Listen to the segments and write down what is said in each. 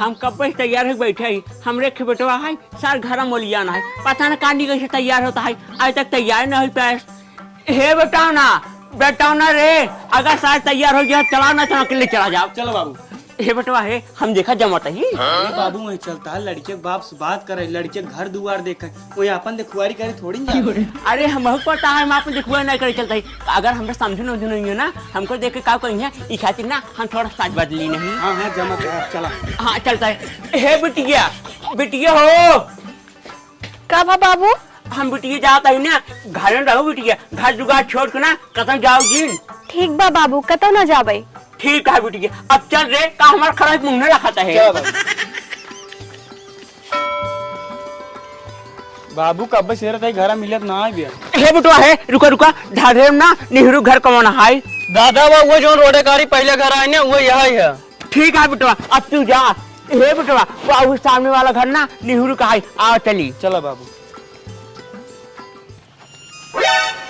हम कब से तैयार हो बैठे ही। हमरे के बेटवा है सार घर मोलियाना है, पता न कानी कैसे तैयार होता है, आज तक तैयार न हो पाए। हे बेटाओ ना रे, अगर सार तैयार हो गया चला ना चला के लिए चला जाओ। चलो बाबू। हे बेटवा है हम देखा जमाता ही। बाबू वही चलता है, लड़के के बाप से बात करे, लड़के के घर दुआर देखा, वही अपन देखुआरी करे थोड़ी ना। अरे हम पता है हम आप देखुआ नहीं करे चलता है। अगर हमरा समझे नहीं है ना, हमको देख के का कहीं है ई खातिर ना हम थोड़ा साज बदली नहीं। हाँ हाँ जमा कर चला। हाँ चलता है। हे बिटिया हो का बाबू? हम बिटिया जाता है ना, घर में रहो बिटिया, घर जुगाड़ छोड़ के ना कतई जाओगी। ठीक बा बाबू, कतौ न जाबे। ठीक है बिटिया, अब चल रे का हमारा खराब मुंह न रखता है। बाबू कब से रहता है घर मिलत ना आ गया। हे बेटवा है रुका ढाढे ना नेहरू घर कमाना है। दादा वो जो रोडेकारी पहले घर आए ना वो यही है। ठीक है बेटवा अब तू जा। हे बेटवा वो सामने वाला घर ना नेहरू का है, आओ चली। चलो बाबू।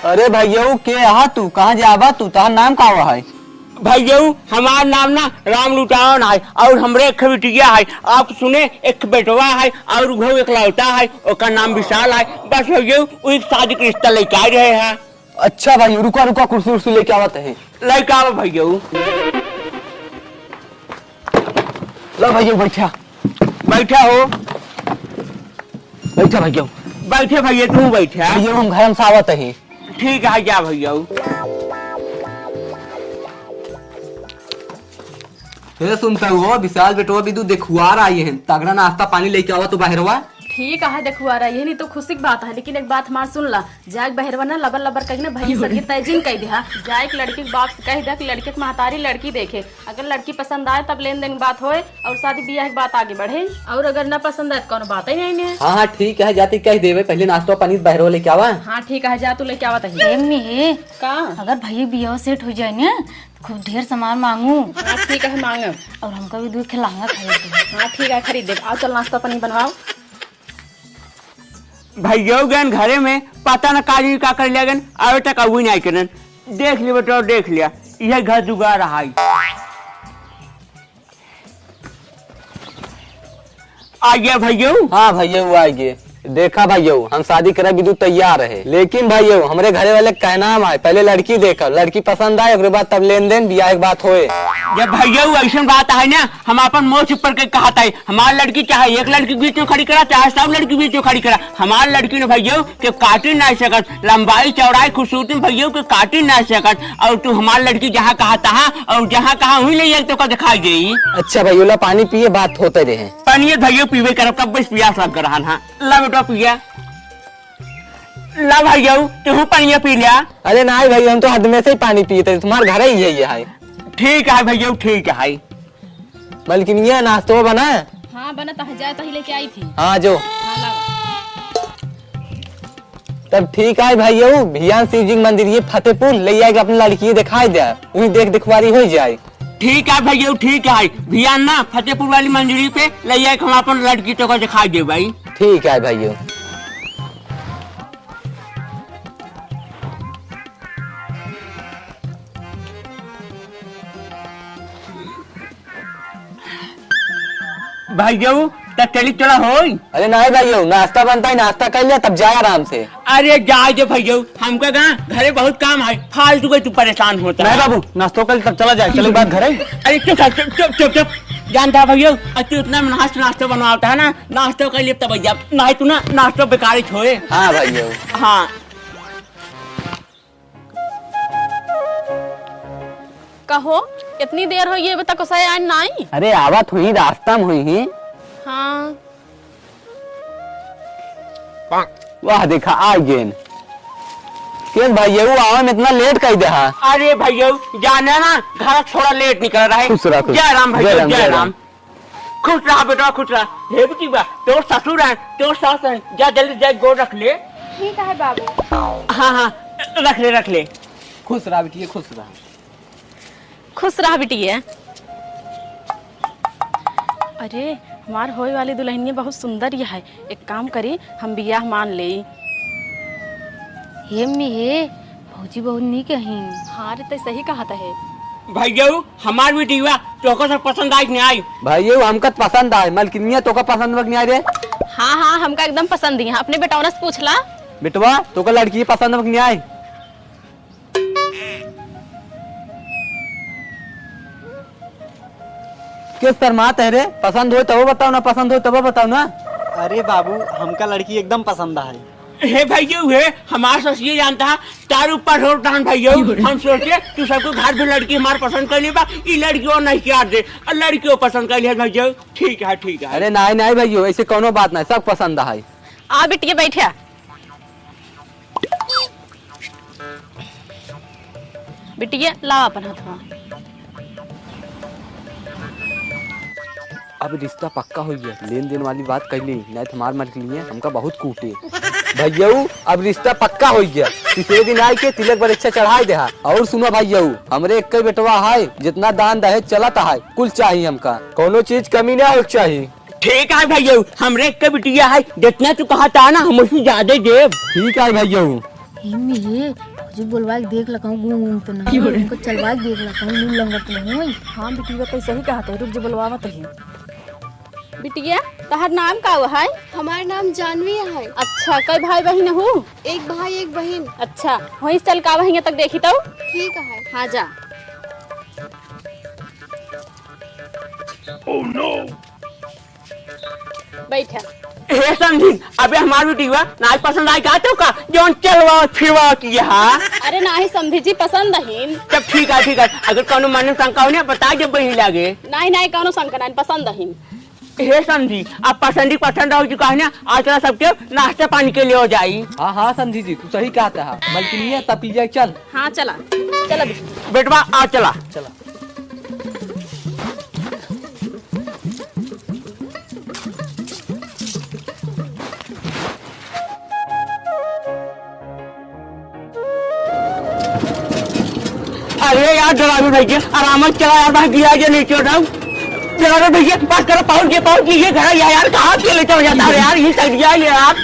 अरे भैया के यहाँ तू कहाँ जाबा? तू तार नाम का है? भैया हमारा नाम ना राम लुटावन है और हमरे एक बिटिया है। आप सुने एक बेटवा है और वो एक लौटा है, उसका नाम विशाल है। बस भैया वो शादी का रिश्ता लेके आ रहे हैं। अच्छा भाई रुका कुर्सी उर्सी लेके आवत है। लेके आओ भैया। लो भैया बैठा हो बैठा भैया। बैठे भैया, तू बैठा। भैया हम घर में आवत है। ठीक है जा भैया। सुनता हुआ विशाल बेटवा भी तू देखुआर आई है, तगड़ा नाश्ता पानी लेके आवा तू बाहरवा। ठीक है देखुआ रहा, यही नहीं तो खुशी की बात है, लेकिन एक बात हमार सुन ला, जाए बहरवा ना लबर लबर कही ना भाई सर तयजीन कह दे। जाए लड़की के बाप से कह दे कि लड़के की महतारी लड़की देखे, अगर लड़की पसंद आए तब लेन देन की बात होए और शादी ब्याह की बात आगे बढ़े, और अगर ना पसंद आए तो कौन बात ही नहीं है। हाँ ठीक है जाती कह देवे, पहले नाश्ता पानी बाहरवा लेके आवा। हाँ ठीक है जा तू लेके आवत में का अगर भैया बियाह सेट हो जाए ना, खूब ढेर सामान मांगू। हाँ ठीक है मांगे, और हमका भी दूध खिलाऊंगा खरीद। हाँ ठीक है खरीद दे। आओ चल नाश्ता पानी बनवाओ। भैया गन घरे में पता न काजी का कर लिया गन, अभी तक अबू नहीं करन। देख लिया बेटा देख लिया, यह घर जुगा रहा है। आ गया भैया। हाँ भैया वो आ गए। देखा भैया हम शादी करे भी तू तैयार है, लेकिन भैया हमारे घरे वाले कहना है पहले लड़की देखो, लड़की पसंद आए उसके बाद तब लेन देन ब्याह की बात होए। जब भैया ऐसा बात है ना, हम अपन मोच ऊपर के कहा था हमारी लड़की चाहे एक लड़की बीच में खड़ी करा चाहे सब लड़की बीच में खड़ी करा, हमारी लड़की ने भैया के काटी ना सकत, लंबाई चौड़ाई खूबसूरती भैया के काटी ना सकत, और तू हमारी लड़की जहाँ कहा था और जहाँ कहा हुई ले तो का दिखाई गई। अच्छा भैया पानी पिए बात होते रहे। पानी भैया पीवे कर कब बस प्यास लग रहा है। ला बेटा पिया, ला भैया तू पानी पी लिया। अरे नहीं भैया हम तो हद में से ही पानी पिए, तुम्हारे घर ही है। ठीक है भैया ठीक है। बल्कि ये नाश्ता बना। हाँ बना तो जाए तो ही लेके आई थी। हाँ जो हाँ लावा। तब ठीक है भैया भियान शिव जी मंदिर ये फतेहपुर ले जाएगा, अपनी लड़की दिखाई दे, वही देख दिखवारी हो जाए। ठीक है भैया ठीक है, भियान ना फतेहपुर वाली मंजूरी पे ले जाए हम अपन लड़की तो को दिखाई दे भाई। ठीक है भैया। भैया तब चली चला हो। अरे नहीं भैया नाश्ता बनता है, नाश्ता कर लिया तब जाए आराम से। अरे जाए जो भैया हमका घरे बहुत काम है, फालतू के तू परेशान होता है। नहीं बाबू नाश्ता कर तब चला जाए, चलो बात घर है। अरे चुप जानता है भैया तू इतना नाश्ता बनवाता है ना, नाश्ता कर लिए तब भैया नहीं तू ना नाश्ता बेकारी छोड़े। हाँ भैया। हाँ कहो इतनी देर हो ये बता को आए नहीं। अरे आवत हुई रास्ता में हुई। हाँ वाह देखा आ गए क्यों भैया वो आवा में इतना लेट कर दे। अरे भैया जाने ना घर थोड़ा लेट निकल रहा है। खुश रहा, खुश। जय राम भैया जय जय राम। राम। खुश रहा बेटा खुश रहा। हे बेटी बा तोर ससुर है तोर सास है, जा जल्दी जा गोड़ रख ले। ठीक है बाबू। हाँ रख ले। खुश रहा बेटी खुश रहा। खुश रहा बिटिया। अरे हमार होए वाली दुल्हनिया बहुत सुंदर ही है, एक काम करी हम बियाह मान ले। हे में हे भौजी बहुत नी कहीं। हाँ रे तो सही कहा है। भैया हमार बेटिया चौको से पसंद आई कि नहीं आई? भैया हमका पसंद आए, मलकिनिया तो का पसंद नहीं आए रे? हाँ हाँ हमका एकदम पसंद ही है। अपने बेटौना से पूछ ला। बेटवा तो का लड़की पसंद नहीं आए? किस शर्मात है रे? पसंद हो तब बताओ ना, पसंद हो तब बताओ ना। अरे बाबू हमका लड़की एकदम पसंद है। हे भैया हे हमारा सस ये जानता है तार ऊपर होता है भैया। हम सोचे तू सबको घर भी लड़की हमारे पसंद कर ली बा, ये लड़कियों नहीं क्या दे और लड़कियों पसंद कर लिया भैया। ठीक है ठीक है। अरे नहीं नहीं भैया ऐसे कोनो बात नहीं, सब पसंद है। आ बिटिया बैठा। बिटिया ला अपन हाथवा। अब रिश्ता पक्का हो गया, लेन देन वाली बात कर ली नहीं तो हमार मर लिए हमका बहुत कूटे। भैया अब रिश्ता पक्का हो गया, तीसरे दिन आए के तिलक परीक्षा चढ़ाई दे। और सुनो भैया हमरे एक बेटवा है, जितना दान दहेज चलता है कुल चाहिए हमका, कोनो चीज कमी ना हो चाहिए। ठीक है भैया हमरे एक बिटिया है, जितना तू कहा था ना हम उससे ज्यादा देव। ठीक है भैया। ये फौजी बोलवा के देख लगा घूम घूम तो नहीं उनको चलवा के देख लगा नील लंगट नहीं होई। हाँ बिटिया तो सही कहा था, रुक जो बुलवावत है। बिटिया तहर नाम का हुआ है? हमारा नाम जानवी है। अच्छा कई भाई बहन हो? एक भाई एक बहन। अच्छा वहीं चल का वहीं तक देखी तो। ठीक है। हाँ जा। बैठा। हे समझी अबे हमारी बेटिया नाच पसंद आई का तो का जोन चलवा फिरवा किया। अरे नाही समझी जी पसंद है। तब ठीक है ठीक है। अगर कोनो मन में शंका हो ना बता जब बही लागे। नहीं नहीं कौनो शंका नहीं पसंद है। हे समझी अब पसंद हो चुका है ना, आज चला सबके नाश्ता पानी के लिए हो जाई। हाँ हाँ समझी जी तू सही कहता है, मलकिनिया तब पी जाए चल। हाँ चला चला बिटिया। बेटवा आ चला चला। अरे यार ड्राइवर भैया आराम से चला यार, भाई गिरा जो नीचे उठाओ। ड्राइवर भैया बस करो, पहुंच गए ये घर यार कहाँ के ले चल जाता है यार, ये साइड गया यार।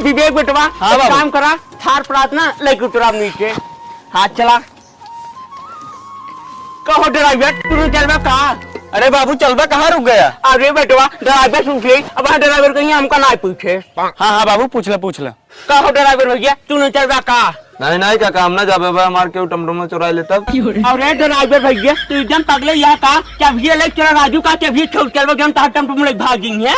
विवेक बेटवा हाँ बाबू। काम करा थार प्रार्थना लेके उतरा नीचे। हाथ चला कहो ड्राइवर तू चलवा कहाँ? अरे बाबू चलबा कहाँ रुक गया? अरे बेटवा ड्राइवर सुन के अब ड्राइवर कहीं हमका ना पूछे। हाँ हाँ बाबू पूछ ले कहो ड्राइवर भैया तू नहीं चलवा कहाँ? नहीं नहीं का काम ना जाबे बा मार के टमटम में चुरा ले तब। अरे ड्राइवर भैया तू एकदम पगले यहाँ का चाबिये ले चला राजू का चाबिये छोड़ चलवा हम तार टमटम ले भागी है।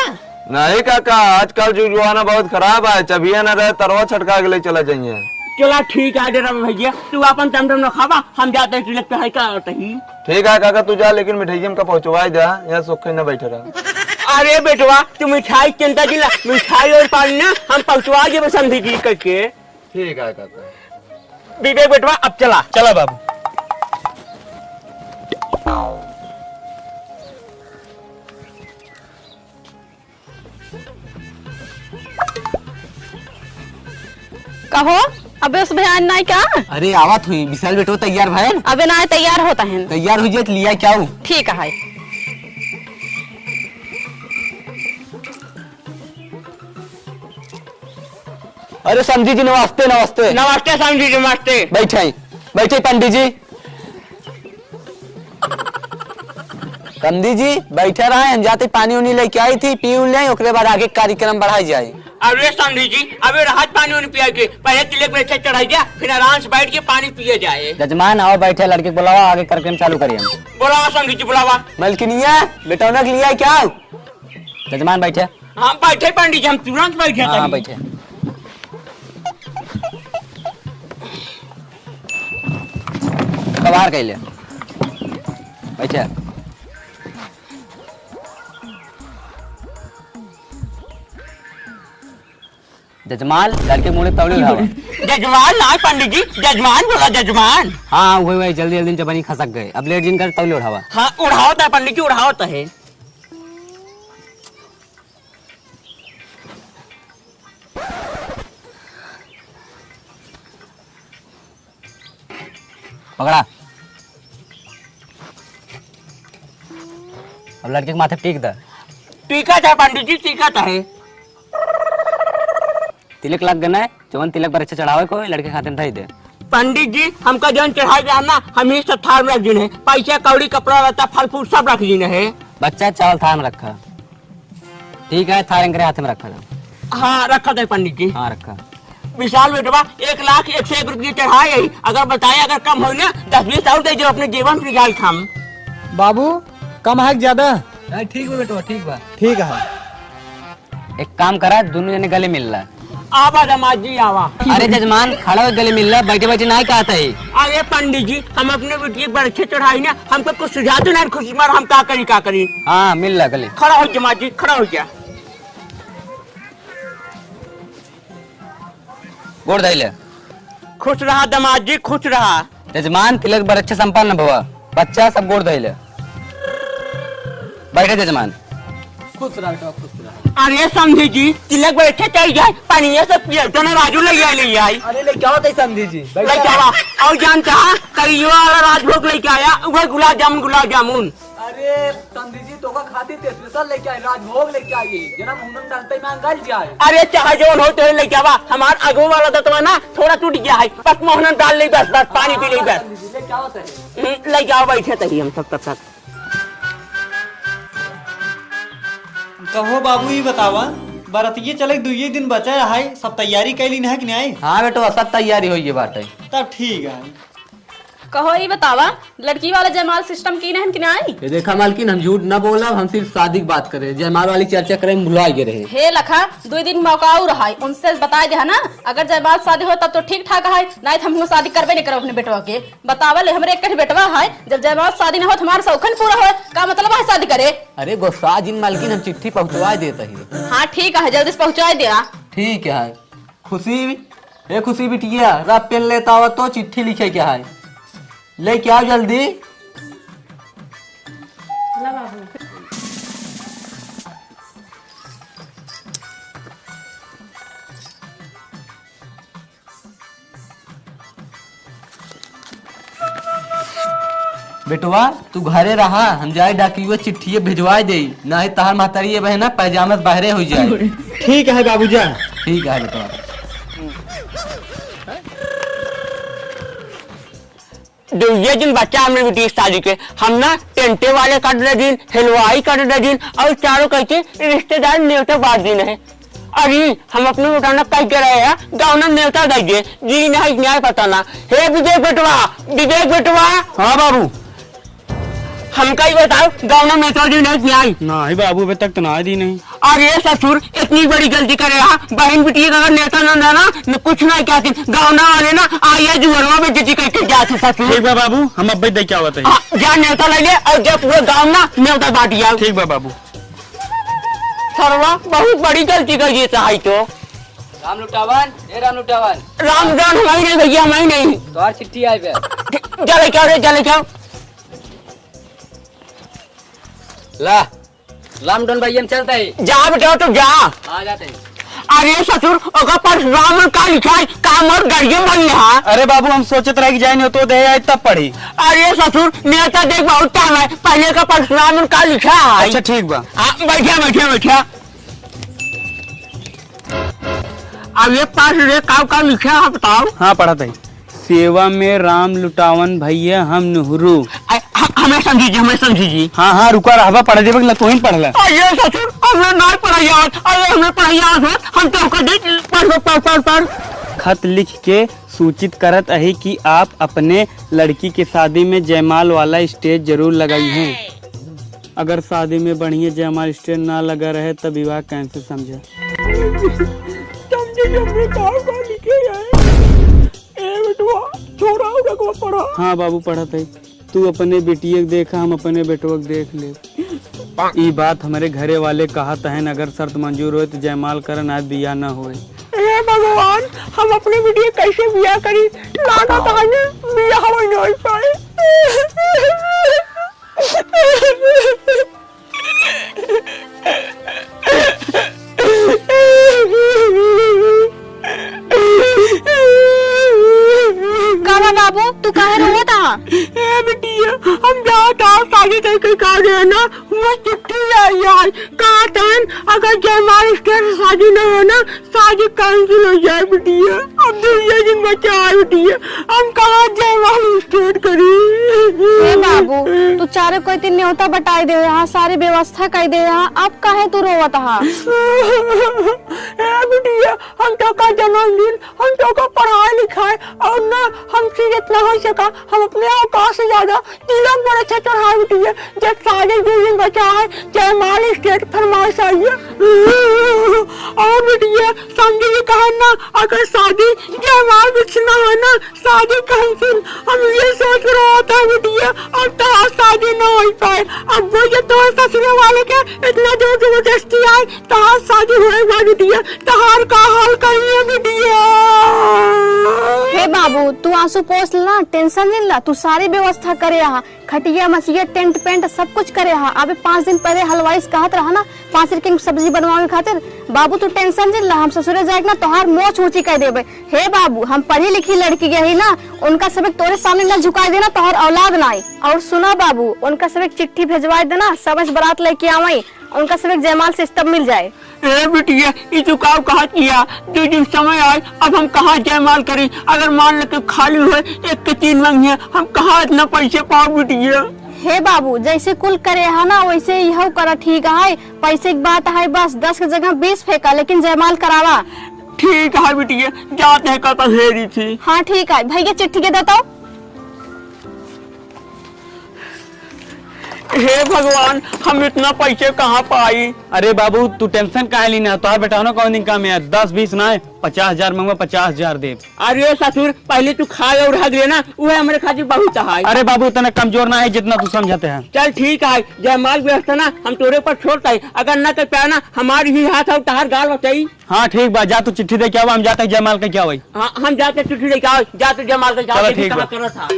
नहीं काका आजकल जो जुआना बहुत खराब है, चबिया न रहे तरवा छटका के ले चला जाइए। चला ठीक है ड्राइवर भैया तू अपन टमटम न खावा, हम जाते हैं तिलक पे है का ही। ठीक है काका तू जा, लेकिन मिठाई का पहुंचवाई दे, यहाँ सुखे न बैठे रहा। अरे बेटवा तू मिठाई चिंता जिला मिठाई और पानी ना हम पहुँचवा दे समझी जी करके। ठीक है काका। विवेक बेटवा अब चला चला बाबू। कहो अबे उस बयान ना क्या? अरे आवत हुई विशाल बेटो तैयार भाई? अबे ना तैयार होता है। तैयार हुई तो लिया क्या? ठीक है। अरे समझी जी नमस्ते नमस्ते। नमस्ते समझी नमस्ते। बैठे बैठे पंडित जी। समझी जी बैठे रहे, हम जाते पानी उनी लेके आई थी, पी उन ले ओकरे बाद आगे कार्यक्रम बढ़ाई जाए। अरे समझी जी अबे राहत पानी उन्हें पिया के पहले तिलक पे चढ़ाई जा, फिर आराम से बैठ के पानी पिए जाए। जजमान आओ बैठे, लड़के बुलावा आगे कार्यक्रम चालू करिए। बुलावा समझी जी बुलावा। मलकिनिया बेटौना के लिया क्या? जजमान बैठे। हम बैठे पंडित जी हम तुरंत बैठे। हाँ बैठे। कबार कैले बैठे। जजमान लड़के मुड़े तौले उठावा। जजमान ना पंडित जी जजमान बोला जजमान। हाँ वही जल्दी जल्दी जबानी खसक गए, अब लेट जिन कर तौले उठावा। हाँ उड़ाओ था पंडित जी उड़ाओ तो है। पकड़ा। अब लड़के के माथे टीक द। टीका था पंडित जी टीका था है। तिलक लग गना है, जवन तिलक पर अच्छा चढ़ावे को लड़के खाते में धई दे। पंडित जी हमका जौन चढ़ाई गया ना हम ही सब थाल में रख दिन है, पैसा कौड़ी कपड़ा रहता फल फूल सब रख दिन है। बच्चा चावल थाल में रखा, ठीक है, थाल अंकरे हाथ में रखा था। हाँ रखा था पंडित जी। हाँ रखा। विशाल बेटवा 1,01,01 रुपये चढ़ाए यही, अगर बताए अगर कम हो ना 10-20 और दे जो अपने जीवन से निकाल खाम। बाबू कम है कि ज्यादा? ठीक बा बेटवा, ठीक बा। ठीक है। एक काम करा, दोनों जने गले मिल रहा। आवा दामाद जी आवा। अरे जजमान खड़ा हो गले मिल रहा, बैठे बैठे नहीं कहता है। अरे पंडित जी हम अपने बेटी एक बार अच्छे चढ़ाई ना, हमको कुछ सुझाव दो ना, खुशी मार हम क्या करी। हाँ मिल रहा गले। खड़ा हो जमात जी, खड़ा हो जा। गोड़ धैले। खुश रहा दामाद जी, खुश रहा। जजमान तिलक बर अच्छा संपन्न भवा, बच्चा सब गोड़ धैले। बैठे जजमान। खुश रहा बेटा, खुश रहा। अरे समझी जी तिलक बड़े अच्छे चढ़ जाए, पानी ये सब पिया तो ना राजू ले आई। अरे ले क्या होता है समझी जी? लेके आवा। और जानता है करियो वाला राजभोग लेके आया, वह गुलाब जामुन। अरे समझी जी तो का खाती स्पेशल लेके आए, राजभोग लेके आई, जना मुंडन डालते में अंगल जाए। अरे चाहे जो हो तो लेके आवा, हमार अगो वाला दतवा ना थोड़ा टूट गया है, बस मोहन डाल ले बस पानी पी ले बस। क्या होता है? लेके आओ, बैठे तही हम सब तब तक। कहो बाबू ये बतावा, बरतिये चले 2 दिन बचा है, सब तैयारी कैली है कि नहीं? हाँ बेटा सब तैयारी हुई है बात। तब ठीक है। कहो ये बतावा, लड़की वाला जयमाल सिस्टम की नहीं कि नहीं? ये देखा मालकिन, हम झूठ न बोला, हम सिर्फ शादी की बात करे, जयमाल वाली चर्चा करें भुला गए रहे। हे लखा 2 दिन मौका और रहा, उनसे बता दे ना, अगर जयमाल शादी हो तब तो ठीक ठाक है, नहीं तो हम शादी करबे नहीं करो अपने बेटवा के। बतावा ले हमरे एक बेटवा है, जब जयमाल शादी न हो हमारा शौखन पूरा हो, का मतलब है शादी करे? अरे गुस्सा जिन मालकिन, हम चिट्ठी पहुँचवा देते है। हाँ ठीक है, जल्दी से पहुँचा दिया। ठीक है। खुशी बिटिया रब पेन लेता हो तो चिट्ठी लिखे क्या है, ले क्या आओ जल्दी। बेटवा तू घरे रहा, हम जाए डाकियो चिट्ठी भिजवा दे, नहीं तहार महतारी ये बहना पैजामा बाहरे हो जाए। ठीक है बाबूजान। ठीक है बेटवा। ये दिन बच्चा हमने बेटी शादी के, हम ना टेंटे वाले कर रहे दिन, हलवाई कर रहे दिन, और चारों कहते रिश्तेदार न्योता बात दिन है। अरे हम अपने उठाना कह के रहे हैं, गाँव में न्योता दीजिए जी, नहीं न्याय पता ना। हे विवेक बेटवा। हाँ बाबू। हमका ही बताओ गाँव में न्योता दी नहीं? नहीं बाबू अभी तक तो ना दी नहीं। अरे ससुर इतनी बड़ी गलती करे रहा, बहन बेटी अगर नेता न देना न कुछ नहीं कहती, गाँव ना वाले ना आइए जुअरवा में जिती करके जाते ससुर। ठीक बा बाबू, हम अब देख क्या होता है। जा न्योता ले ले और जब पूरे गाँव ना न्योता बांट जाओ। ठीक बा बाबू। सरवा बहुत बड़ी गलती कर दी सहाय तो। राम लुटावन, राम हमारी नहीं भैया, हमारी नहीं। तोहार चिट्ठी आई बे। चले क्या ला लामडन भाई हम चलते है। जा बेटा तो जा। आ जाते हैं। अरे ससुर ओका पर राम का लिखा है, काम और गाड़ियों बन रहा। अरे बाबू हम सोचत रहे कि जाए तो दे आए तब पढ़ी। अरे ससुर नेता देख बहुत टाइम है, पहले का परशुराम का लिखा है। अच्छा ठीक बा। बैठा। अब ये पास रे का लिखा है बताओ। हाँ पढ़ा था। सेवा में राम लुटावन भैया हम नेहरू। हमें समझी जी। हाँ रुका रहवा पढ़ दे बगला तो ही पढ़ ला। अरे ससुर हमने नहीं पढ़ाया, हमने पढ़ाया हम तो पढ़। खत लिख के सूचित करत है कि आप अपने लड़की के शादी में जयमाल वाला स्टेज जरूर लगाई हैं। अगर शादी में बढ़िया जयमाल स्टेज ना लगा रहे तब विवाह कैंसिल समझा। हाँ बाबू पढ़ा था। तू अपने बेटिए देखा, हम अपने बेटवा देख ले। ये बात हमारे घरे वाले कहा तहन, अगर शर्त मंजूर हो तो जयमाल करन आज बिया न होए। हे भगवान हम अपने बेटिए कैसे बिया करी, लाना ताने बिया हो नहीं पाए। कावा बाबू तू कहाँ रोया था? ए बिटिया हम जहाँ तहाँ शादी करके कहा गए ना, वो चिट्ठी आई आज कहा था अगर जयमाल स्टेज शादी न हो ना, शादी कैंसिल हो जाए बिटिया। अब दूसरे दिन बचा है बिटिया, हम कहाँ जयमाल स्टेज करी। हे बाबू तू चारे कोई तीन न्योता बटाई दे यहाँ, सारी व्यवस्था कर दे यहाँ, अब काहे तू रोवत हा? बिटिया हम तो का जन्मदिन, हम तो का पढ़ाई लिखाई और ना हमसे जितना हो सका हम अपने औकात से ज्यादा तिलक बड़ा अच्छा चढ़ाए बिटिया। जब शादी के दिन बचा है जयमाल स्टेज फरमाइश आई है। और बिटिया समझी जी कहा ना अगर शादी जयमाल बिछना है ना, शादी कैंसिल। हम ये सोच रहा होता है बिटिया अब तो शादी न हो पाए। अब वो जो तो ससुरे वाले के इतना जोर जबरदस्ती आए तो शादी होएगा बिटिया, तहार का हाल करिए बिटिया। हे बाबू तू आंसू पोस ला, टेंशन नहीं ला, तू सारी व्यवस्था करे यहाँ, खटिया मछिया टेंट पेंट सब कुछ करे यहाँ। अबे 5 दिन पहले हलवाई से कहत रहा ना 5 रुपए की सब्जी बनवावे खातिर। बाबू तू टेंशन नहीं ला, हम ससुरे जाए ना तोहार मोच ऊंची कर देवे। हे बाबू हम पढ़ी लिखी लड़की गई ना, उनका सब तोरे सामने न झुका देना, तोहर औलाद ना आई। और सुना बाबू उनका सब चिट्ठी भेजवा देना, सब बारात लेके आवाई, उनका सब जयमाल सिस्टम मिल जाए। ए बिटिया ये चुकाव कहा किया, जो जो समय आए अब हम कहाँ जयमाल करें। अगर मान ले खाली हुए 1 के 3 मंगिए, हम कहाँ इतना पैसे पाओ बिटिया। हे बाबू जैसे कुल करे है ना वैसे यह करा, ठीक है? पैसे की बात है बस 10 की जगह 20 फेंका, लेकिन जयमाल करावा। ठीक है बिटिया, जाते हैं कल हेरी थी। हाँ ठीक है भैया चिट्ठी के देता हूँ। हे भगवान हम इतना पैसे कहाँ पाई। अरे बाबू तू टेंशन काहे लेना, तोहार बेटा ना कौन दिन काम है, 10-20 ना 50,000 मंगवा, 50,000 दे। अरे ससुर पहले तू खा और हग लेना, वो हमारे खातिर बहुत है। अरे बाबू इतना कमजोर ना है जितना तू समझाते हैं। चल ठीक है, जयमाल व्यवस्था ना हम तोरे पर छोड़ता है, अगर न कर पाया ना हमारी ही हाथ और तहार गाल बचाई। हाँ ठीक बा, जा तू चिट्ठी दे के आओ, हम जाते हैं जयमाल का क्या हुई। हाँ हम जाते चिट्ठी लेके आओ, जाते जयमाल का चलो ठीक बा। करा था।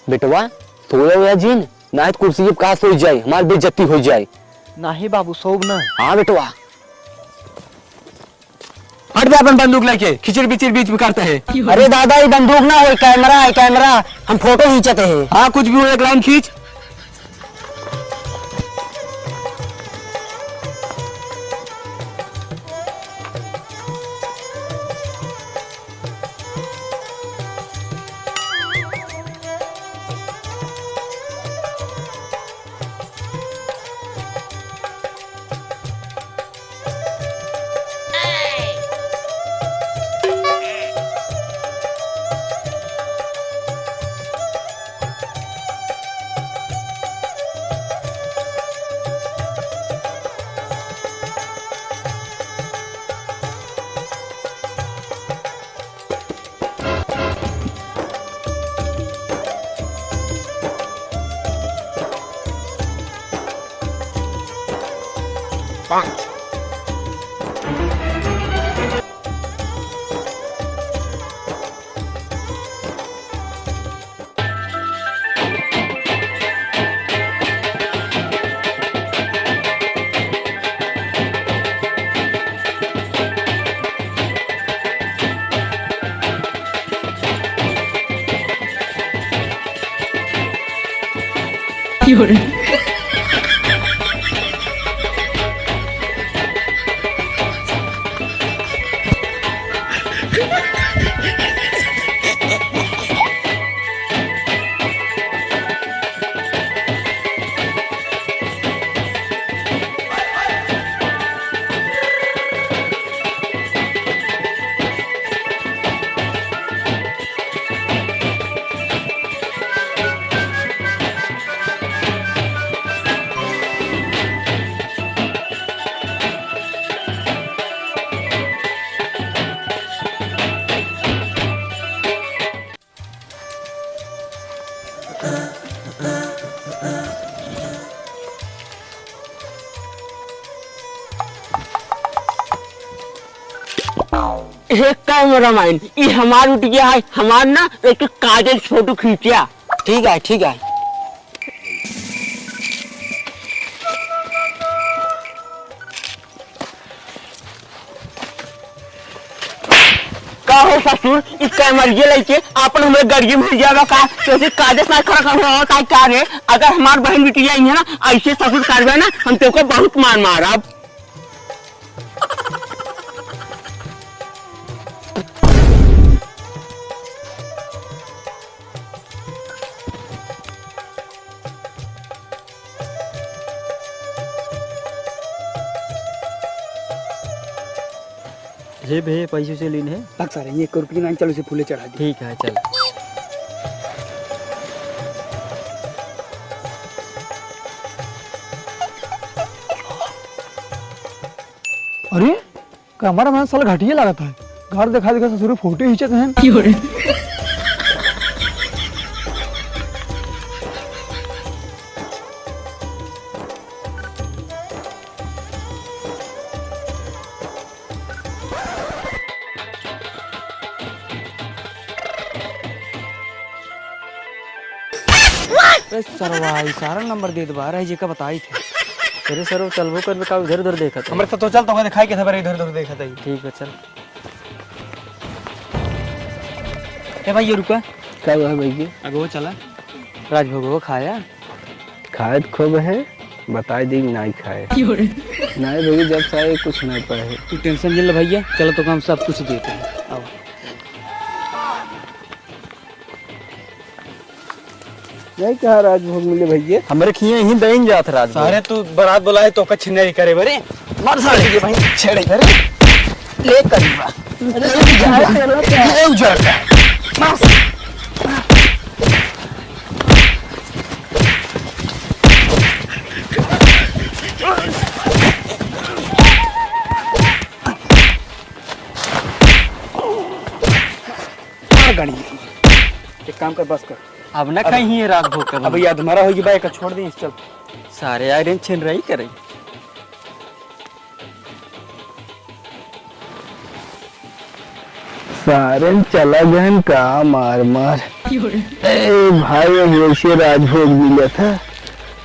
बेटवा सोया हुआ जीन ना है तो कुर्सी के कहा सो जाए, हमारी बेइज्जती हो जाए। नहीं बाबू सोब ना। हाँ बेटवा हट बे अपन बंदूक लेके, खिचड़ बिचड़ बीच में करते है। अरे दादा ये बंदूक ना है, कैमरा है, कैमरा हम फोटो खींचते हैं। हाँ कुछ भी हो एक लाइन खींच। एक कैमरामैन ये हमार उठ गया है, हमार ना एक काजल फोटो खींचिया। ठीक है ठीक है। का हो ससुर इस कैमरिए लेके आपन हमें गड़गी मिल जाएगा का तो काजल ना खड़ा खड़ा होता है क्या रे। अगर हमार बहन बिटिया है ना ऐसे ससुर करवे ना हम तेको बहुत मार मारब। ये भे पैसे से लेने है। पक सारे ये 1 रुपये ना चलो से फूले चढ़ा दी। ठीक है चल। अरे हमारा मैं साला घाटिया लगा था। घर दिखा दिखा ससुर फोटो खींचते हैं। सरवाई सारा नंबर दे दबा रहा है जी का बताई थे। अरे सर चलबो कर का इधर उधर देखा था। हमारे तो चल तो दिखाई के था इधर उधर देखा था। ठीक है चल। ए भाई ये रुका क्या हुआ है भैया? अगो चला राजभोग वो खाया। खाए तो खूब है, बता दी नहीं खाए। नहीं भैया जब से आए कुछ नहीं पाए। तू टेंशन नहीं ले भैया, चलो तो हम सब कुछ देते हैं। आओ नहीं कहा राजभोग मिले भैया। हमारे खिए ही दही जात रात सारे तू बारात बुलाए तो कछ नहीं करे बरे मार सारे ये भाई छेड़े करे ले करीबा ले उजड़ मार गाड़ी। एक काम कर बस कर अब ना कहीं है रात भोग कर। अब याद हमारा होगी बाइक का छोड़ दें चल। सारे आयरन छिन रही करे। सारे चला गहन का मार मार। ए भाई वैसे राजभोग मिला था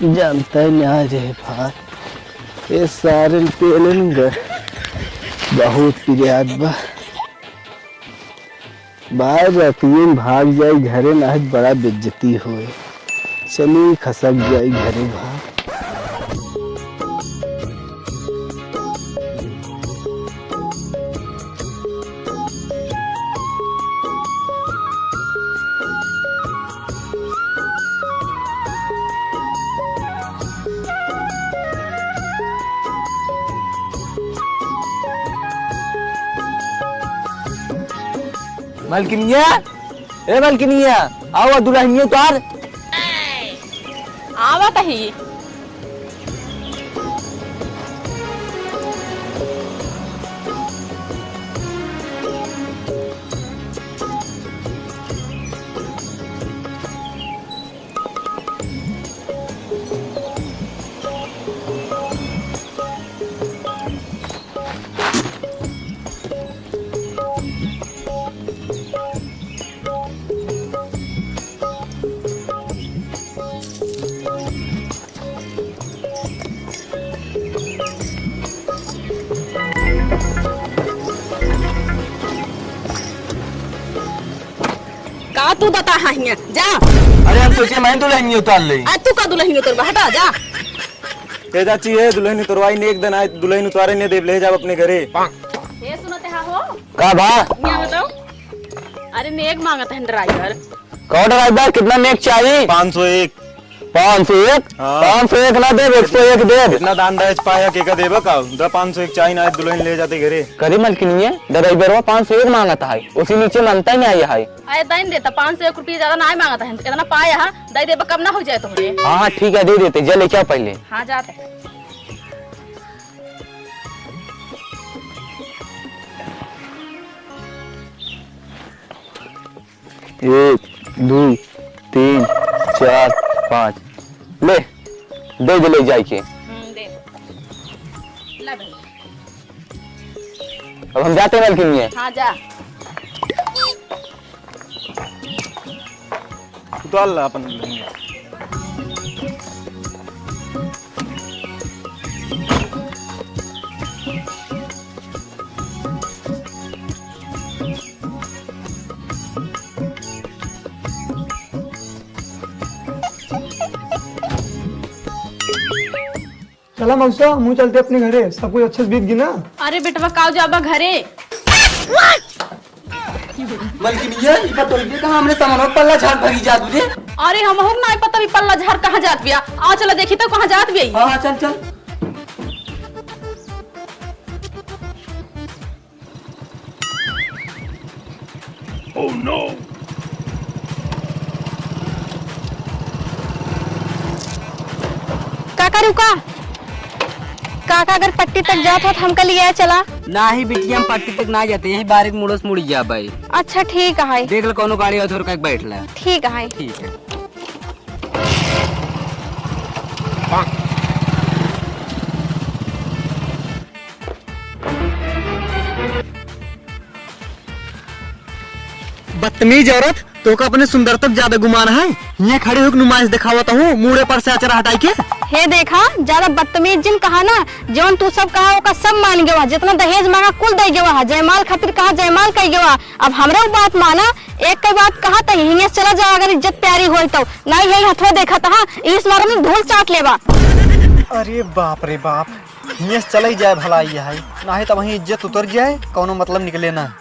जानता है ना रे भाई। ये सारे पेलन बहुत पिरियाद बा। बाहर रतियन भाग जाए घरे ना बड़ा बेइज्जती होए। चली खसक जाए घरे भाग। मलकिनिया ए मलकिनिया आओ दुल्हनिया तार आवत ही का तू बता है जा। अरे हम सोचे मैं दुल्हन उतार ले। तू का दुल्हन उतर हटा जा। ये चाची है दुल्हन उतरवाई ने एक दिन आए दुल्हन उतारे ने देव ले जा अपने घरे। ये सुनते हो का भा क्या बताओ। अरे नेक मांगता है ड्राइवर। कौन ड्राइवर कितना नेक चाहिए? 501 501 हाँ। 501 ना दे 101 दे। इतना दान दहेज पाया के का देबा का द 501 चाहिए ना दुल्हन ले जाते घरे। करी मलकिनी है ड्राइवर 501 मांगता है उसी नीचे मानता ही नहीं आया है। अरे दाइन देता 501 रुपये ज्यादा नहीं मांगता है इतना पाया है दई देबा कब ना हो जाए तुम्हारे। हाँ ठीक है दे देते जा लेके आओ पहले। हाँ जाते हैं। 1 2 3 4 5 ले दे ले जाए के। दे ला भाई अब हम जाते हैं मलकिनी है। हाँ जा। डाल अपन चला मौसा मुँह चलते अपने घरे, सब कुछ अच्छे से बीत गई ना। अरे बेटवा काऊ जाबा घरे। मलकिनिया ई पतो ये कहां हमने सामान पल्ला झाड़ भरी जात बुझे। अरे हम हो ना पता भी पल्ला झाड़ कहाँ जात बिया। आ चला देखी तो कहाँ जात बिया। हां चल चल। Oh no. काका रुका। काका अगर पट्टी तक जात हो तो हमका लिए चला। ना ही बिटिया हम पट्टी तक ना जाते, यही बारिक मुड़स मुड़ी जा भाई। अच्छा ठीक है। देख ले कोनो गाड़ी अधूर का बैठ ले। ठीक है। ठीक है। बदतमीज औरत, तो का अपने सुंदरता ज्यादा गुमान है। ये खड़े होकर नुमाइश दिखावता हूँ, मुड़े पर से अचरा हटाई के। हे देखा ज्यादा बदतमीज जिन कहा ना, जौन तू सब कहा ओका सब मान गया। जितना दहेज मांगा कुल दे गया। जयमाल खातिर कहा जयमाल कह गया। अब हमरा बात माना, एक कई बात कहा था यहीं चला जा, अगर इज्जत प्यारी हो तो नहीं यही हथवा देखा था इस मार में धूल चाट लेवा। अरे बाप रे बाप, ये चला ही जाए भला ये है, ना है तो वहीं इज्जत उतर जाए, कोनो मतलब निकले ना।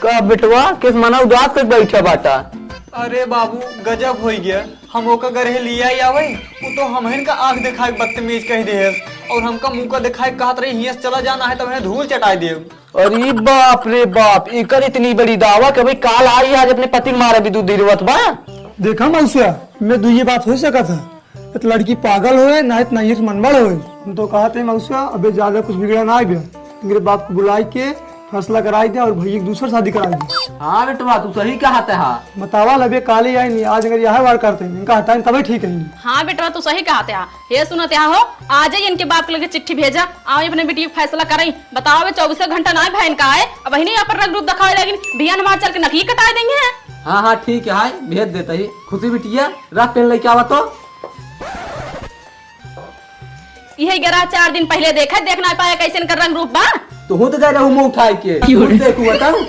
का बेटवा किस मना उदास कर बैठा बाटा। अरे बाबू गजब हो गया। हम ओका गरे लिया ही आवे, वो तो हमहन का आंख दिखाए बदतमीज कह दे, और हमका मुंह का दिखाए कहत रही हियस चला जाना है तो हमें धूल चटाई दे। अरे बाप रे बाप, इकर इतनी बड़ी दावा कि भाई काल आई आज अपने पति मारे भी दूध दिलवत बा। देखा मौसा, मैं दो ये बात हो सका था, तो लड़की पागल होए ना इतना ये मनमड़ होए। हम तो कहा थे मौसा अबे ज्यादा कुछ बिगड़ा ना गया, मेरे बाप को बुलाई के फैसला कराई दे और भैया की दूसरा शादी कराई दे। हाँ बेटवा तू सही कहा था। बतावा लबे काले आई नहीं, आज अगर यह बार करते हैं इनका हटाएं तभी ठीक है। हाँ बेटवा तू सही कहा था। ये सुनते हो आज ही इनके बाप के लगे चिट्ठी भेजा, आओ अपने बेटी का फैसला कराई। बताओ 24 घंटा ना बहन का है, अब वही नहीं यहाँ पर रंग रूप दिखाए, लेकिन बिया नमाज चल के नकली कटाए देंगे। हाँ हाँ ठीक है, हाय भेज देता ही। खुशी बिटिया रात पेन लेके आवा तो। यही गरा 4 दिन पहले देखा, देख ना पाया कैसे इनका रंग रूप बा। तो हो तो जा रहा हूँ मुँह उठाए के देखू बताऊ।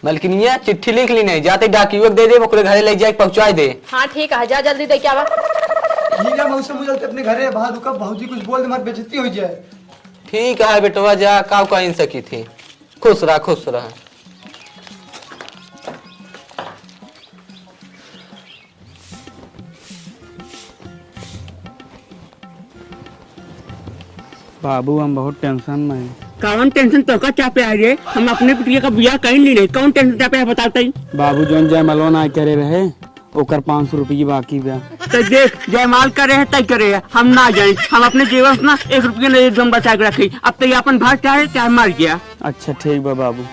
मलकिनिया चिट्ठी लिख ली नहीं, जाते डाकियो दे दे, ओकरे घरे ले जाके पहुंचाए दे। हाँ ठीक है, जा जल्दी दे के आवा। ठीक है मौसा, मुझे अपने घरे बाहर रुका, भाजी कुछ बोल दे मत बेइज्जती हो जाए। ठीक है बेटवा जा, काव का इन सकी थी। खुश रहा खुश रहा। बाबू हम बहुत टेंशन में हैं। कौन टेंशन तो का चापे आ रे, हम अपने पिटिया का बियाह कहीं नहीं, कौन टेंशन चापे है बताते ही। बाबू जोन जयमालवा ना करे रहे ओकर 500 रुपये बाकी बा। तो देख जयमाल करे है तय करे है, हम ना जाए, हम अपने जीवन से ना 1 रुपये नहीं एकदम बचा के रखी। अब तो ये अपन भाग चाहे क्या मर गया। अच्छा ठीक बा बाबू।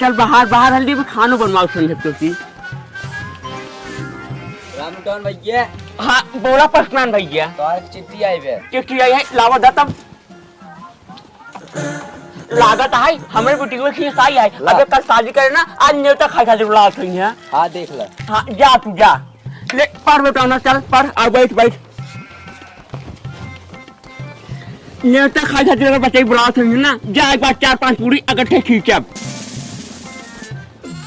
चल बाहर बाहर हल्दी में खानो बनवाओ संगे तो सी। रामटन भैया। हाँ बोला परसमान भैया। तो चिट्ठी आई बे। चिट्ठी आई है, लावा दा तब। लागत है हमारे बुटीक में खीस आई है। अबे कल शादी करे ना, आज न्योता खाई खातिर बुला रही है। हाँ देख ले। हाँ जा तू जा, ले पढ़ बेटा ना, चल पढ़ और बैठ बैठ। न्योता खाई खातिर बच्चे बुला रही है ना, जा एक बार 4-5 पूरी अगर ठीक है। अब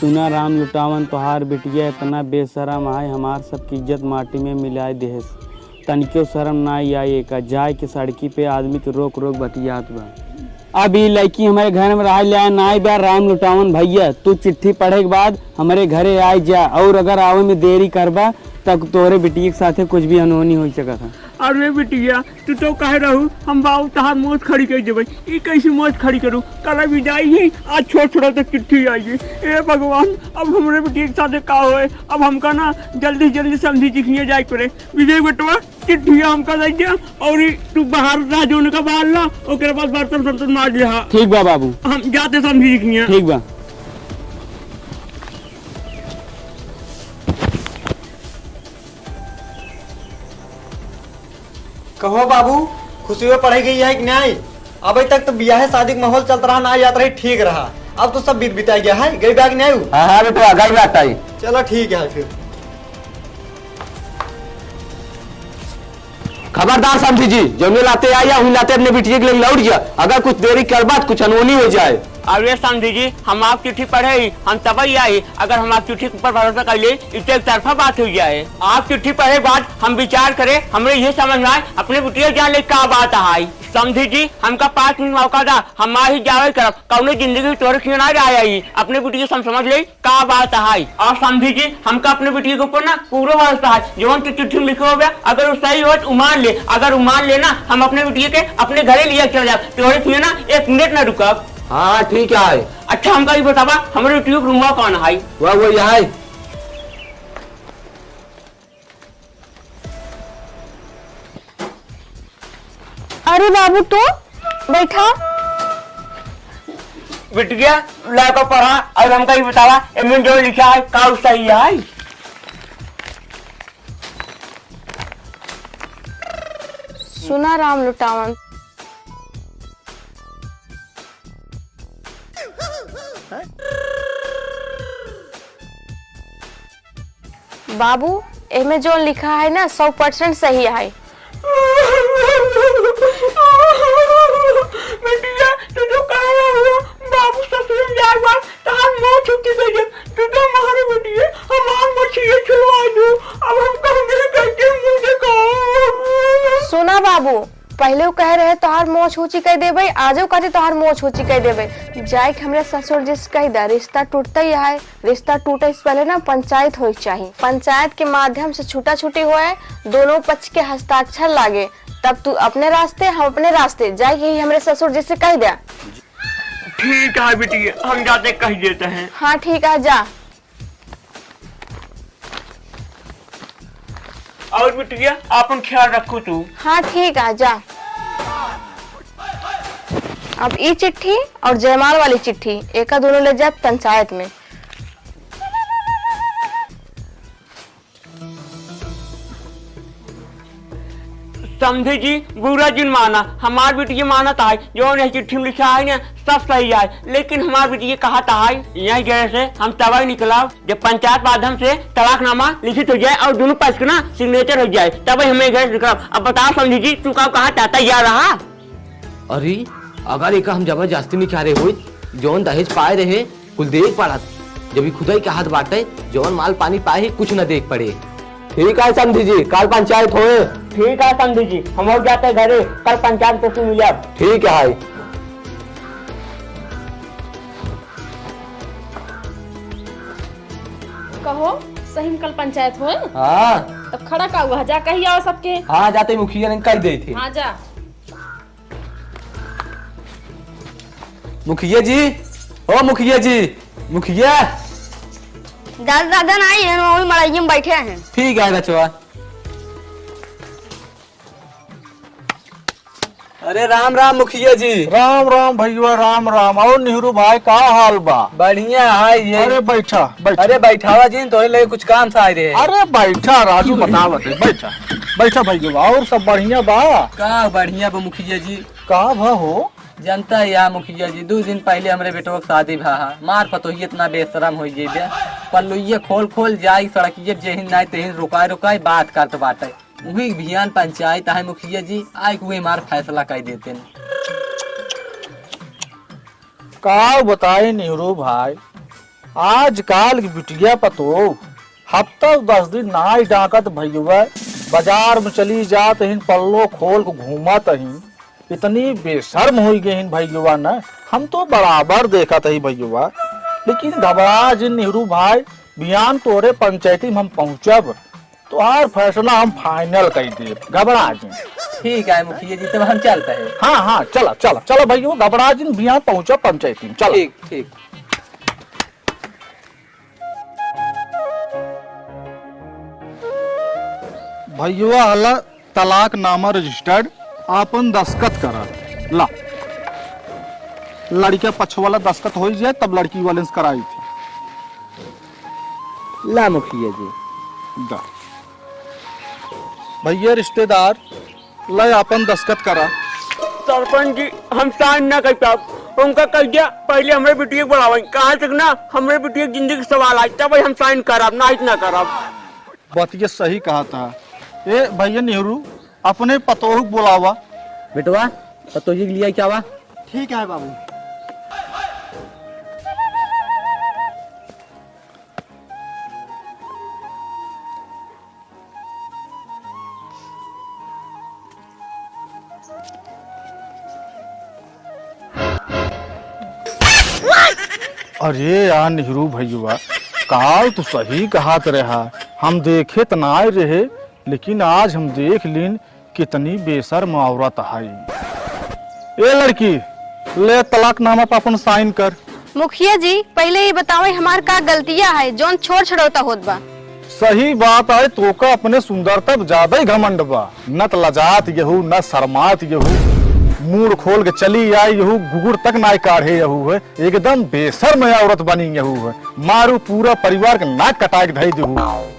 सुना राम लुटावन तोहार बिटिया इतना बेशरम है, हमार सबकी इज्जत माटी में मिलाए देहस। तनिको शर्म ना आई का जाए के सड़की पे आदमी के रोक रोक बतियात बा। अब ये लड़की हमारे घर में रह ले ना बा। राम लुटावन भैया तू चिट्ठी पढ़े के बाद हमारे घरे आ जा, और अगर आवे में देरी करबा तब तोरे बिटिया के साथे कुछ भी अनहोनी हो सकता है। अरे बिटिया तू तो कह रहू हम बाबू तहार मौत खड़ी कर देबै। ई कैसी मौत खड़ी करूँ? कल विदाई ही आज छोट छोटा तक चिट्ठी आई। ए भगवान अब हमरे बेटी के साथ का होए? अब हमका ना जल्दी जल्दी समझी चिखिए जाए करे। विजय बेटवा चिट्ठिया हमका दे दिया और तू बाहर राजोन का बाहर ला ओकरे बाद बर्तन सर्तन मार लिहा। ठीक बा बाबू, हम जाते समझी चिखिए। ठीक बा। कहो बाबू, खुशी में पढ़ाई गई है कि नहीं? अभी तक तो ब्याह शादी का माहौल चलता रहा, ना यात्रा रही ठीक रहा। अब तो सब बीत बिता गया है, गई बैग नहीं हूँ। हाँ हाँ बेटा गई बात आई। चलो ठीक है फिर। खबरदार समझी जी, जौने लाते आया हुई लाते अपने बिटिया के लिए लौट जा। अगर कुछ देरी कर बात कुछ अनहोनी हो जाए। अरे समझी जी हम आप चिट्ठी पढ़े हम तभी आई। अगर हम आप चिट्ठी पर भरोसा कर ले इससे एक तरफा बात हो जाए। आप चिट्ठी पढ़े बाद हम विचार करें, हमें ये समझ में आए अपने बिटिया जान ले क्या बात है। समझी जी हमका 5 मिनट मौका था, हम ही जावे करब कौने जिंदगी तोरे क्यों ना आई। अपने बिटिया हम समझ ले क्या बात है। और समझी जी हमका अपने बिटिया के ऊपर ना पूरा भरोसा है। जो चिट्ठी में लिखो हो गया अगर वो सही हो तो उमान ले, अगर उमान लेना हम अपने बिटिया के अपने घरे लिया चल जाए। तोरे क्यों ना 1 मिनट न रुकब। हाँ ठीक है। अच्छा हमका ये बतावा हमारे ट्यूब रूम कौन है? वो यहाँ अरे बाबू तो बैठा। बिटिया लाकर पढ़ा और हमका ये बतावा इनमें जो लिखा है का सही है? सुना राम लुटावन। बाबू एमे जो लिखा है ना 100% सही है। बिटिया तू तो कह रहा हो बाबू ससुर जाए बात तहार मौत छुट्टी गई है। तू तो हमारे बिटिया हमार मछली छुड़वा दो। अब हम कहने करके मुझे कहो। सुना बाबू, पहले वो कह रहे तोहार मोह छूची कह देबे, आजो कहते तोहार मोह छूची कह देबे। जाए के हमरे ससुर जी से कह दे रिश्ता टूटता ही है। रिश्ता टूटे से पहले ना पंचायत हो चाहिए। पंचायत के माध्यम से छूटा छूटी हुए दोनों पक्ष के हस्ताक्षर लागे, तब तू अपने रास्ते हम अपने रास्ते। जाए के हमरे ससुर जी से कह दे। ठीक है बिटिया हम जाते कह देते हैं। हाँ ठीक है जा। और बिटिया अपन ख्याल रखो तू। हाँ ठीक है जा। अब ई चिट्ठी और जयमाल वाली चिट्ठी एक दोनों ले जाए पंचायत में। समझे जी बुरा जिन माना हमार बिटिया माना था जो ने चिट्ठी में लिखा है ना सब सही है। लेकिन हमार बिटिया कहा था यही जगह से हम तबाही निकला जब पंचायत माध्यम से तलाकनामा लिखित हो जाए और दोनों पक्ष ना सिग्नेचर हो जाए तब हमें घर निकला। अब बताओ समझी जी तू कहा चाहता या रहा? अरे अगर एक हम जबरदस्ती नहीं खा रहे हो जौन दहेज पाए रहे कुल देख पड़ा जब खुदा ही का हाथ बांटे जौन माल पानी पाए कुछ न देख पड़े। ठीक है समझी जी कल पंचायत होए। ठीक है समझी जी हम और जाते घरे कल पंचायत को मिले। ठीक है। कहो सही में कल पंचायत हो? हाँ तब खड़ा का हुआ जा कही आओ सबके। हाँ जाते मुखिया ने कह दी थी। हाँ जा। मुखिया जी ओ मुखिया जी मुखिया दादा दादा नहीं है वही मड़ाई में बैठे हैं। ठीक है बचवा। अरे राम राम मुखिया जी। राम राम भैया राम राम। और नेहरू भाई का हाल बा? बढ़िया है ये। अरे बैठा बैठा। अरे बैठावा जी तो लगे कुछ काम से आए रहे। अरे बैठा राजू बतावत है बैठा बैठा भैया। और सब बढ़िया बा? का बढ़िया बा मुखिया जी। का भा हो? जनता या मुखिया जी 2 दिन पहले हमारे बेटो की शादी भा मार पतोही इतना बेशरम हो जेबे पल्लुइये खोल खोल जाई सड़किये जेहिन नहीं तेहिन रुकाए रुकाए बात करते बाटे वही भियान पंचायत है मुखिया जी आई हुए मार फैसला कर देते न। का बताए नेहरू भाई आजकल की बिटिया पतो हफ्ता 10 दिन नाई डाकत भैया बाजार में चली जात हिन पल्लो खोल को घूमत हिन इतनी बेशर्म हो गई भैया न। हम तो बराबर देखा था भैया लेकिन घबरा जिन नेहरू भाई बियान तोरे पंचायती में हम पहुंचब तुम्हार फैसला हम फाइनल कर दे, घबरा जी। ठीक है मुखिया जी, तब हम चलते हैं। हाँ हाँ चलो चलो चलो भैया, घबरा जी बिहार पहुंचो पंचायती में, चलो। ठीक ठीक। भैया हला तलाक नामा रजिस्टर्ड, आपन दस्खत करा ला। लड़का पक्ष वाला दस्खत हो जाए तब लड़की वाले से कराई थी। ला मुखिया जी। दा भैया रिश्तेदार ले अपन दस्खत करा। सरपंच जी हम साइन ना कर पाब, उनका कह दिया पहले हमारे बेटिया बढ़ावा, कहाँ तक ना हमारे बेटिया जिंदगी का सवाल आज तब हम साइन करब ना इतना करब। बात ये सही कहा था। ए भैया नेहरू अपने पतोह बुलावा। बेटवा पतो जी लिया क्या हुआ? ठीक है बाबू। अरे यार नेहरू भैया, काल तो सही कहात रहा, हम देखे तो ना रहे, लेकिन आज हम देख लीन कितनी बेशर्म औरत है। ए लड़की ले तलाकनामा पर अपन साइन कर। मुखिया जी पहले ये बताओ हमार का गलतियां है जोन छोड़ छड़ौता होत बा। सही बात है, तो का अपने सुंदरता ज्यादा ही घमंड बा, न त लजात यहू न शर्मात यहू, मुंह खोल के चली आई यहू, गुगुर तक ना काढ़े यहू है, एकदम बेशर्म औरत बनी यहू है, मारू पूरा परिवार के नाक कटा के धई देहू,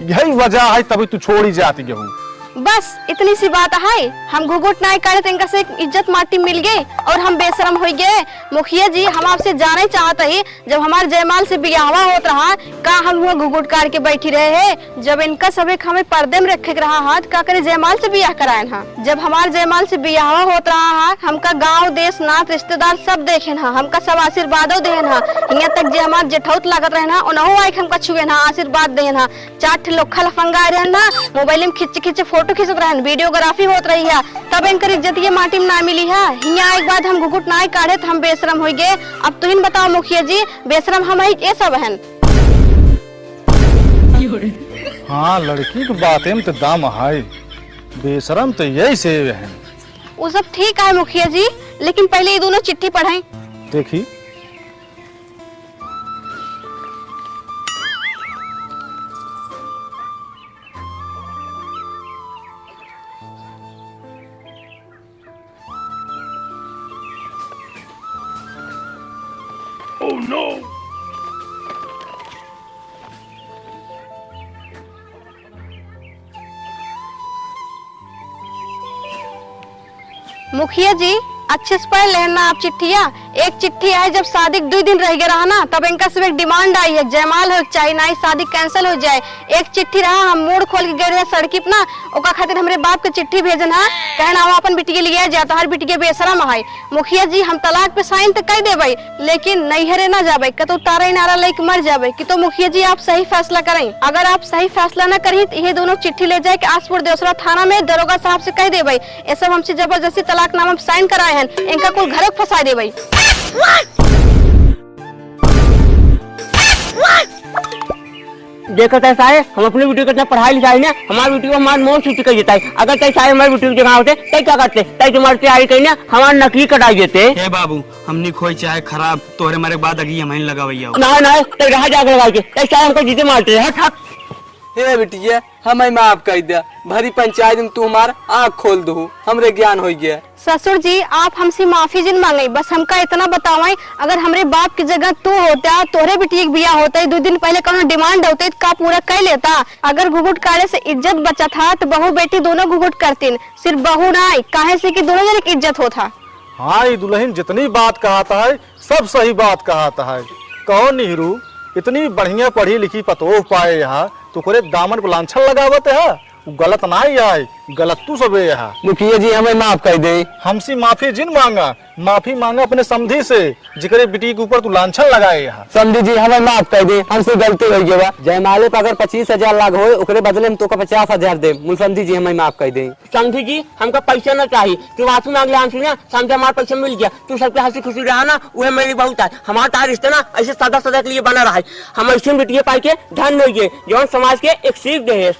यही वजह है तभी तू छोड़ी जाती यहू। बस इतनी सी बात है, हम घुघुट नाई काढ़े तिनका से इज्जत माटी मिल गई और हम बेशरम हो गए। मुखिया जी हम आपसे जाने चाहते ही, जब हमारे जयमाल से बियाहवा होत रहा का हम हुआ घुघुट काढ़ के बैठी रहे हैं, जब इनका सभी हमें पर्दे में रखे रहा हाथ का करे जयमाल से बियाह कराए हा। जब हमारे जयमाल से बियाहवा होत रहा हा, हमका गाँव देश नाथ रिश्तेदार सब देखे हा, हमका सब आशीर्वादो देन हा, यहाँ तक जो हमारे जेठौत लागत रहे उनहो आके हमका छुए ना आशीर्वाद देन हा। 4 लोखा लफंगा रहे ना, मोबाइल में खिंच फोटो खिंचत रहन, वीडियोग्राफी होत रही है, तब इनकर इज्जत ये माटी में ना मिली है। यहाँ एक बात हम घुघुट नाई काढ़े तो हम बेशरम हो गए। अब तुम बताओ मुखिया जी, बेशरम हम ये सब बहन। हाँ लड़की की बातें में तो दाम है, बेशरम तो यही से है। वो सब ठीक है मुखिया जी, लेकिन पहले ये दोनों चिट्ठी पढ़ाई। देखी मुखिया जी अच्छे से पढ़ लेना आप चिट्ठिया। एक चिट्ठी आई जब शादी 2 दिन रह गया रहा ना, तब इनका सिर्फ एक डिमांड आई है, जयमाल हो चाहिए ना शादी कैंसिल हो जाए। एक चिट्ठी रहा हम मोड़ खोल के गए रहे सड़की पे ना, ओका खातिर हमरे बाप के चिट्ठी भेजन है, कहना हम अपन बिटिया लिए जाए तो हर बिटिया बेशरम है। मुखिया जी हम तलाक पे साइन तो कर देवे, लेकिन नैहरे ना जाबे, कतो तारा नारा लेके मर जाबे कि। तो मुखिया जी आप सही फैसला करें, अगर आप सही फैसला न करें तो ये दोनों चिट्ठी ले जाए आसपुर देवसरा थाना में दरोगा साहब से कह देवे, ये सब हमसे जबरदस्ती तलाकनामा साइन कराए हैं, इनका कुल घर फंसा देवे। देखो तैसा है, हम अपनी बेटी को इतना पढ़ाई लिखाई ना, हमारी बेटी को हमारे मोह सूची कर देता है। अगर तैसा है हमारी बेटी की जगह होते तय क्या करते, तय तुम्हारी तैयारी करी ना हमारी नकली कटाई देते। हे बाबू हमने खोई चाहे खराब तोहरे मारे बाद अगी हमें लगा भैया ना ना तय रहा जाकर लगा के तैसा हमको जीते मारते हट हट। हे बिटिया हमें माफ कर दिया, भरी पंचायत में तू हमार आँख खोल दो, हमरे ज्ञान हो गया। ससुर जी आप हमसे माफी जिन मांगे, बस हमका इतना बताओ, अगर हमरे बाप की जगह तू होता, तोरे बेटी बियाह होता, 2 दिन पहले कौन डिमांड होते का पूरा कर लेता। अगर घुघुट काढ़े से इज्जत बचा था तो बहू बेटी दोनों घुघुट करती, सिर्फ बहू ना काहे से कि दोनों जन की इज्जत होता। हाँ ये दुल्हन जितनी बात कहाता है सब सही बात कहाता है। कौन नेहरू इतनी बढ़िया पढ़ी लिखी पतोह पाए यहाँ, तो करे दामन को लांछन लगावत है, गलत ना ही आए, गलत तू सब है। मुखिया जी हमें माफ कर दे। हमसे माफी जिन मांगा, माफी मांगा अपने समधी से जिकरे बेटी के ऊपर तू लांछन लगाए यहाँ। समधी जी हमें माफ कर दे, हमसे गलती हो गई बा। जयमाले पर अगर 25,000 लाख हो, ओकरे बदले में तो का 50,000 दे। मुल समधी जी हमें माफ कर दे। समझी जी हमका पैसा ना चाहिए, तू माफी मांग ले हमसे ना, समझे हमारा पैसा मिल गया, तू सबके हंसी खुशी रहा ना, वह मेरी बहुत है। हमारा तार रिश्ता ना ऐसे सदा के लिए बना रहा है, हम ऐसे बेटिया पाई के धन हो गए, जो समाज के एक सीख दे।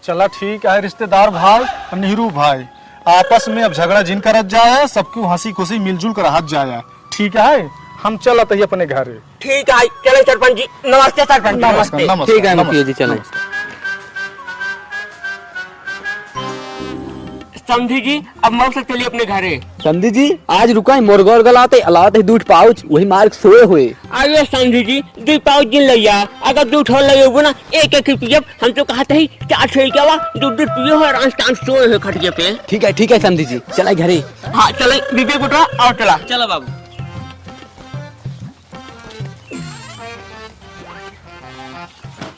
चला ठीक है रिश्तेदार भाई और नेहरू भाई आपस में अब झगड़ा जिन करत जाए सबको हंसी खुशी मिलजुल कर हाथ जाए ठीक है हम चलत ही अपने घरे। ठीक है चलो सरपंच जी। नमस्ते सरपंच जी। नमस्कार नमस्कार ठीक है मुखिया जी चलो। समझी जी अब मौत से चलिए अपने घरे। समझी जी आज रुका मुर्गा और गलाते अलाते दूध पाउच वही मार्ग सोए हुए। आइए समझी जी 2 पाउच जिन लिया अगर 2 ठोल लगे हुए ना एक एक पिए हम तो कहते ही 4 छह क्या हुआ दूध पिए हो और सोए हुए खटिए पे। ठीक है समझी जी चला घरे। हाँ चले विवेक उठा और चला। चलो बाबू।